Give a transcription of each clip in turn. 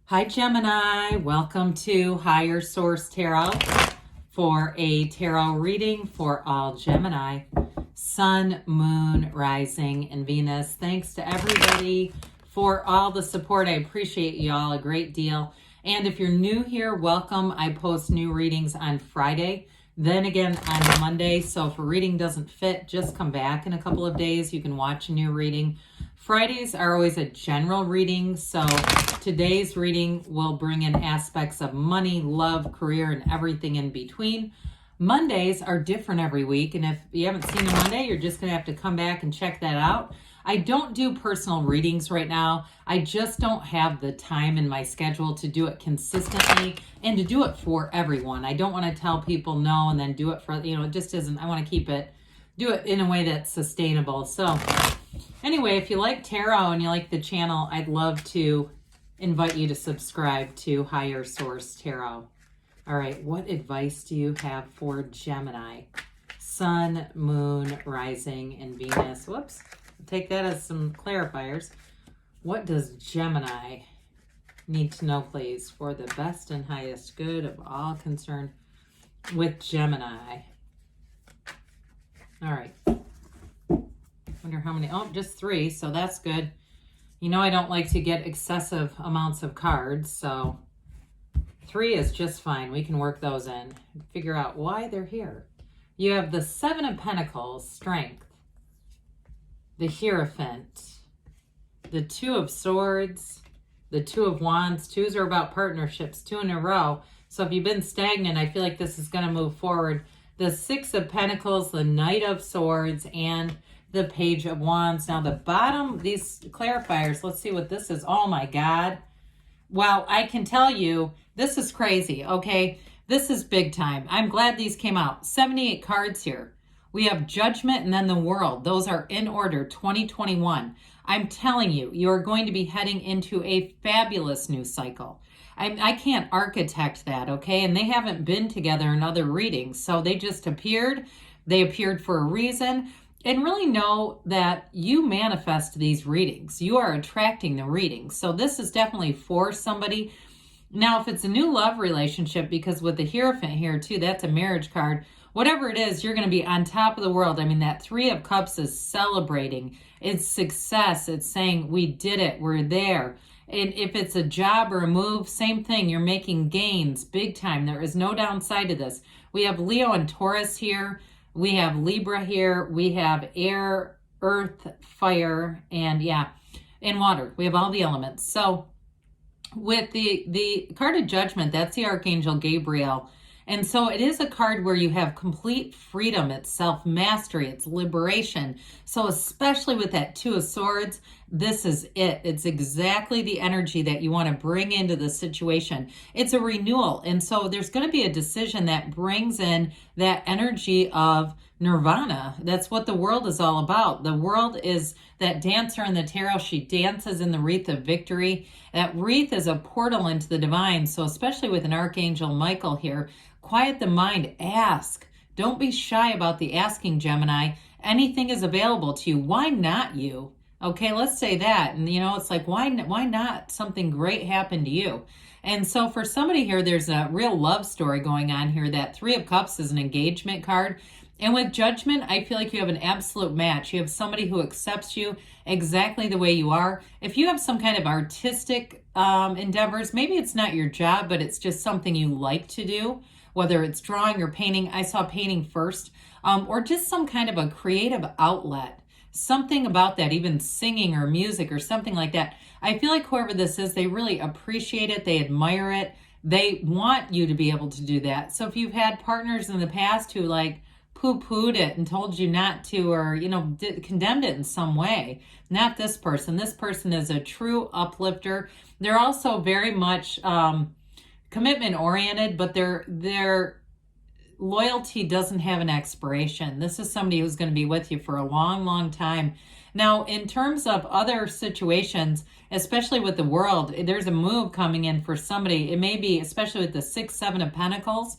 Hi Gemini, welcome to Higher Source Tarot for a tarot reading for all Gemini, Sun, Moon, Rising, and Venus. Thanks to everybody for all the support. I appreciate you all a great deal. And if you're new here, welcome. I post new readings on Friday, then again on Monday. So if a reading doesn't fit, just come back in a couple of days. You can watch a new reading. Fridays are always a general reading, so today's reading will bring in aspects of money, love, career, and everything in between. Mondays are different every week, and if you haven't seen a Monday, you're just going to have to come back and check that out. I don't do personal readings right now. I just don't have the time in my schedule to do it consistently and to do it for everyone. I don't want to tell people no and then do it for, it just isn't, I want to do it in a way that's sustainable. So anyway, if you like tarot and you like the channel, I'd love to invite you to subscribe to Higher Source Tarot. All right, what advice do you have for Gemini? Sun, Moon, Rising, and Venus. Whoops, take that as some clarifiers. What does Gemini need to know, please, for the best and highest good of all concerned with Gemini? All right. Wonder how many, just 3, so that's good. I don't like to get excessive amounts of cards, so 3 is just fine. We can work those in, figure out why they're here. You have the 7 of Pentacles, Strength, the Hierophant, the 2 of Swords, the 2 of Wands. 2s are about partnerships, 2 in a row. So if you've been stagnant, I feel like this is going to move forward. The 6 of Pentacles, the Knight of Swords, and the Page of Wands. Now the bottom, these clarifiers, let's see what this is. Oh my God. Well, I can tell you, this is crazy, okay? This is big time. I'm glad these came out. 78 cards here. We have Judgment and then the World. Those are in order, 2021. I'm telling you, you are going to be heading into a fabulous new cycle. I can't architect that, okay? And they haven't been together in other readings, so they just appeared. They appeared for a reason. And really know that you manifest these readings. You are attracting the readings. So this is definitely for somebody. Now, if it's a new love relationship, because with the Hierophant here too, that's a marriage card. Whatever it is, you're going to be on top of the world. I mean, that 3 of Cups is celebrating. It's success. It's saying, we did it. We're there. And if it's a job or a move, same thing. You're making gains big time. There is no downside to this. We have Leo and Taurus here. We have Libra here. We have air, earth, fire, and water. We have all the elements. So with the card of Judgment, that's the Archangel Gabriel. And so it is a card where you have complete freedom. It's self-mastery. It's liberation. So especially with that 2 of Swords, this is it. It's exactly the energy that you want to bring into the situation. It's a renewal. And so there's going to be a decision that brings in that energy of nirvana. That's what the world is all about. The world is that dancer in the tarot. She dances in the wreath of victory. That wreath is a portal into the divine. So especially with an Archangel Michael here, quiet the mind, ask. Don't be shy about the asking, Gemini. Anything is available to you. Why not you? Okay, let's say that. And it's like, why not something great happen to you? And so for somebody here, there's a real love story going on here. That 3 of Cups is an engagement card. And with Judgment, I feel like you have an absolute match. You have somebody who accepts you exactly the way you are. If you have some kind of artistic endeavors, maybe it's not your job, but it's just something you like to do, whether it's drawing or painting. I saw painting first, or just some kind of a creative outlet. Something about that, even singing or music or something like that. I feel like whoever this is, they really appreciate it. They admire it. They want you to be able to do that. So if you've had partners in the past who poo-pooed it and told you not to, or, condemned it in some way, not this person. This person is a true uplifter. They're also very much commitment oriented, but their loyalty doesn't have an expiration. This is somebody who's going to be with you for a long, long time. Now, in terms of other situations, especially with the world, there's a move coming in for somebody. It may be, especially with the 6, 7 of Pentacles.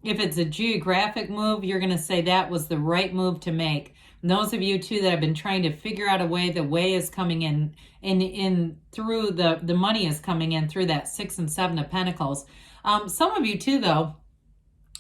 If it's a geographic move, you're going to say that was the right move to make. And those of you too that have been trying to figure out a way, the way is coming in through the money is coming in through that 6 and 7 of Pentacles. Some of you too, though,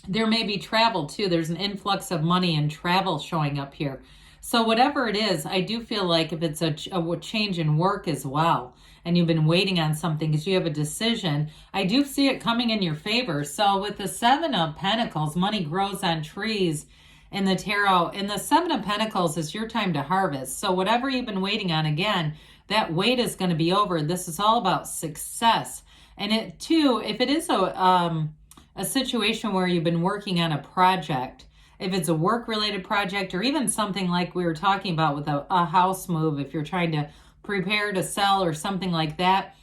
there may be travel too. There's an influx of money and travel showing up here. So whatever it is, I do feel like if it's a change in work as well, and you've been waiting on something because you have a decision, I do see it coming in your favor. So with the 7 of Pentacles, money grows on trees in the tarot. And the 7 of Pentacles is your time to harvest. So whatever you've been waiting on, again, that wait is going to be over. This is all about success. And it too, if it is a situation where you've been working on a project, if it's a work-related project or even something like we were talking about with a house move, if you're trying to prepare to sell or something like that,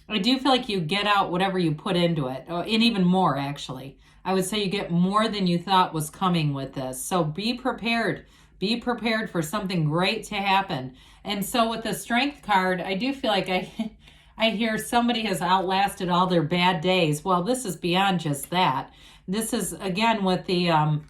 I do feel like you get out whatever you put into it, and even more, actually. I would say you get more than you thought was coming with this. So be prepared. Be prepared for something great to happen. And so with the Strength card, I do feel like I hear somebody has outlasted all their bad days. Well, this is beyond just that. This is, again, with the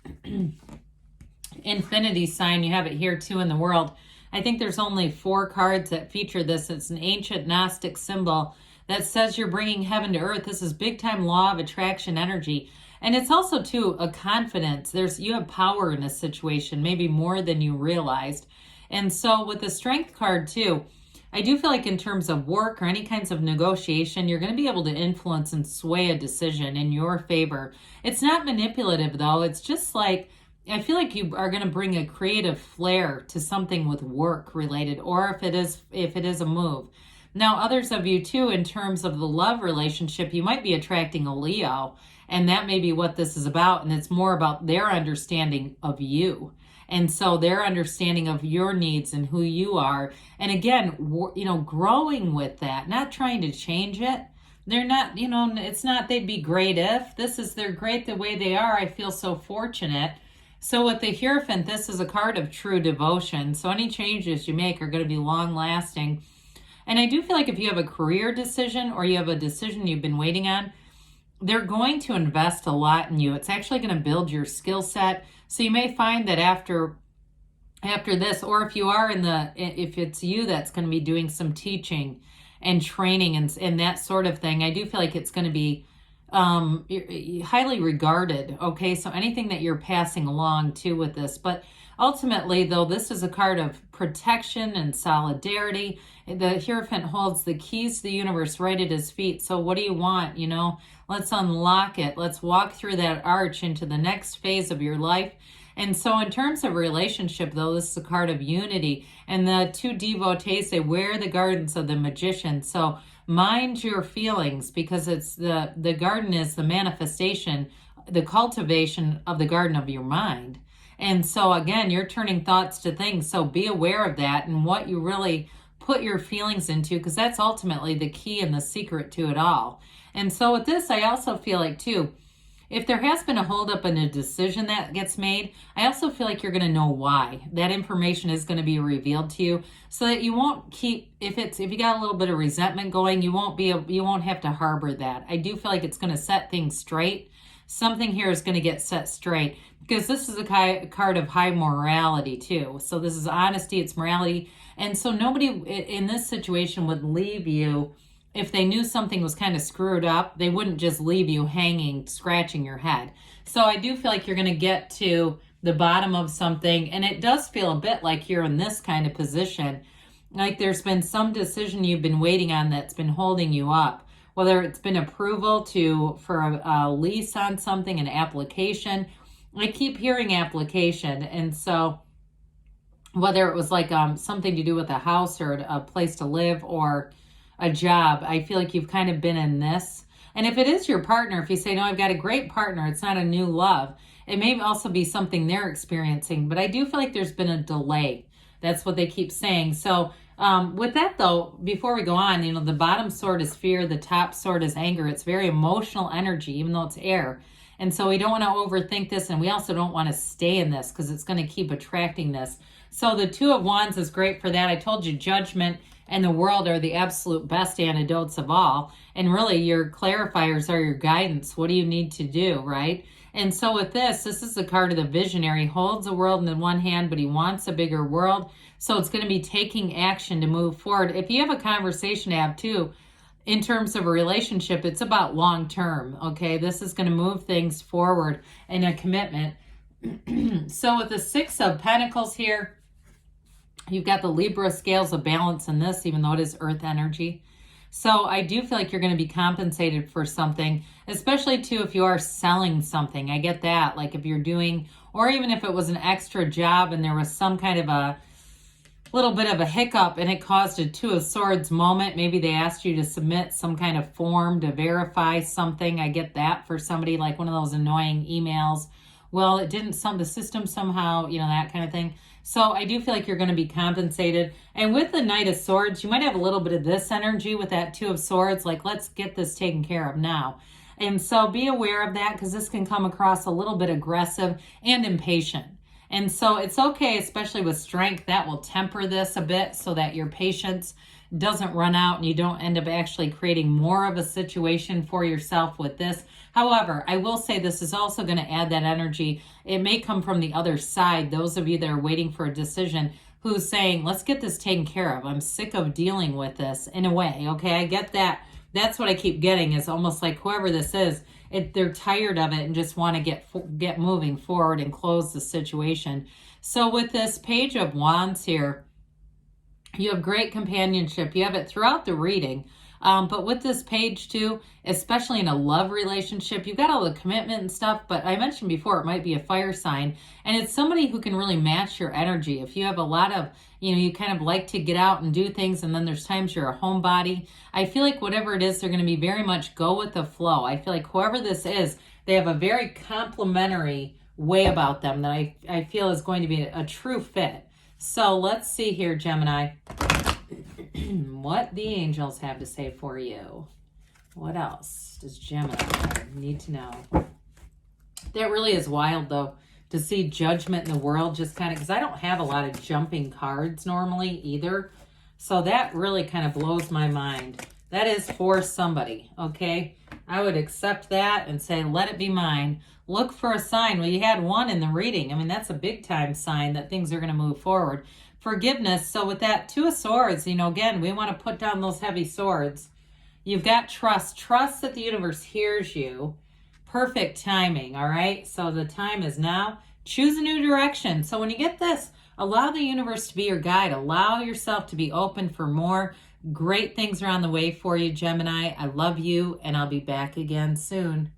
infinity sign. You have it here, too, in the world. I think there's only 4 cards that feature this. It's an ancient Gnostic symbol that says you're bringing heaven to earth. This is big-time law of attraction energy. And it's also, too, a confidence. You have power in a situation, maybe more than you realized. And so with the Strength card, too, I do feel like in terms of work or any kinds of negotiation, you're going to be able to influence and sway a decision in your favor. It's not manipulative, though. It's just like, I feel like you are going to bring a creative flair to something with work related, or if it is a move. Now, others of you, too, in terms of the love relationship, you might be attracting a Leo, and that may be what this is about, and it's more about their understanding of you. And so their understanding of your needs and who you are. And again, growing with that, not trying to change it. They're not, it's not they'd be great if. They're great the way they are. I feel so fortunate. So with the Hierophant, this is a card of true devotion. So any changes you make are going to be long lasting. And I do feel like if you have a career decision or you have a decision you've been waiting on, they're going to invest a lot in you. It's actually going to build your skill set. So you may find that after this, or if it's you that's going to be doing some teaching and training and that sort of thing, I do feel like it's going to be highly regarded. Okay, so anything that you're passing along too with this, but ultimately, though, this is a card of protection and solidarity. The Hierophant holds the keys to the universe right at his feet. So what do you want? Let's unlock it. Let's walk through that arch into the next phase of your life. And so in terms of relationship, though, this is a card of unity. And the 2 devotees, they wear the gardens of the magician. So mind your feelings, because it's the garden is the manifestation, the cultivation of the garden of your mind. And so again, you're turning thoughts to things. So be aware of that and what you really put your feelings into, because that's ultimately the key and the secret to it all. And so with this, I also feel like too, if there has been a holdup in a decision that gets made, I also feel like you're going to know why. That information is going to be revealed to you, so that you won't keep, if you got a little bit of resentment going, you won't have to harbor that. I do feel like it's going to set things straight. Something here is going to get set straight, because this is a card of high morality too. So this is honesty, it's morality. And so nobody in this situation would leave you. If they knew something was kind of screwed up, they wouldn't just leave you hanging, scratching your head. So I do feel like you're going to get to the bottom of something. And it does feel a bit like you're in this kind of position. Like there's been some decision you've been waiting on that's been holding you up. Whether it's been approval for a lease on something, an application. I keep hearing application. And so whether it was like something to do with a house or a place to live or a job, I feel like you've kind of been in this. And if it is your partner, if you say, no, I've got a great partner, it's not a new love, it may also be something they're experiencing. But I do feel like there's been a delay. That's what they keep saying. So with that, though, before we go on, the bottom sword is fear, the top sword is anger. It's very emotional energy, even though it's air. And so we don't want to overthink this, and we also don't want to stay in this because it's going to keep attracting this. So the 2 of Wands is great for that. I told you Judgment and the World are the absolute best antidotes of all. And really, your clarifiers are your guidance. What do you need to do, right? And so with this is the card of the visionary. Holds the world in one hand, but he wants a bigger world. So it's going to be taking action to move forward. If you have a conversation to have too, in terms of a relationship, it's about long term, okay? This is going to move things forward in a commitment. So with the Six of Pentacles here, you've got the Libra scales of balance in this, even though it is earth energy. So I do feel like you're going to be compensated for something, especially too if you are selling something. I get that. Like if you're doing, or even if it was an extra job and there was some kind of a little bit of a hiccup and it caused a Two of Swords moment. Maybe they asked you to submit some kind of form to verify something. I get that for somebody, like one of those annoying emails. Well, it didn't, the system somehow, you know, that kind of thing. So I do feel like you're going to be compensated. And with the Knight of Swords, you might have a little bit of this energy with that Two of Swords. Like, let's get this taken care of now. And so be aware of that, because this can come across a little bit aggressive and impatient. And so it's okay, especially with strength, that will temper this a bit so that your patience doesn't run out and you don't end up actually creating more of a situation for yourself with this. However, I will say this is also going to add that energy. It may come from the other side, those of you that are waiting for a decision, who's saying, let's get this taken care of. I'm sick of dealing with this, in a way, okay? I get that. That's what I keep getting, is almost like whoever this is, they're tired of it and just want to get moving forward and close the situation. So with this Page of Wands here, you have great companionship. You have it throughout the reading. But with this page too, especially in a love relationship, you've got all the commitment and stuff, but I mentioned before, it might be a fire sign, and it's somebody who can really match your energy. If you have a lot of, you know, you kind of like to get out and do things, and then there's times you're a homebody, I feel like whatever it is, they're going to be very much go with the flow. I feel like whoever this is, they have a very complimentary way about them that I feel is going to be a true fit. So let's see here, Gemini, what the angels have to say for you. What else does Gemini need to know? That really is wild, though, to see judgment in the world, just kind of, because I don't have a lot of jumping cards normally either. So that really kind of blows my mind. That is for somebody, okay? I would accept that and say, let it be mine. Look for a sign. Well, you had one in the reading. I mean, that's a big time sign that things are going to move forward. Forgiveness. So with that Two of Swords, you know, again, we want to put down those heavy swords. You've got trust. Trust that the universe hears you. Perfect timing, all right? So the time is now. Choose a new direction. So when you get this, allow the universe to be your guide. Allow yourself to be open for more. Great things are on the way for you, Gemini. I love you, and I'll be back again soon.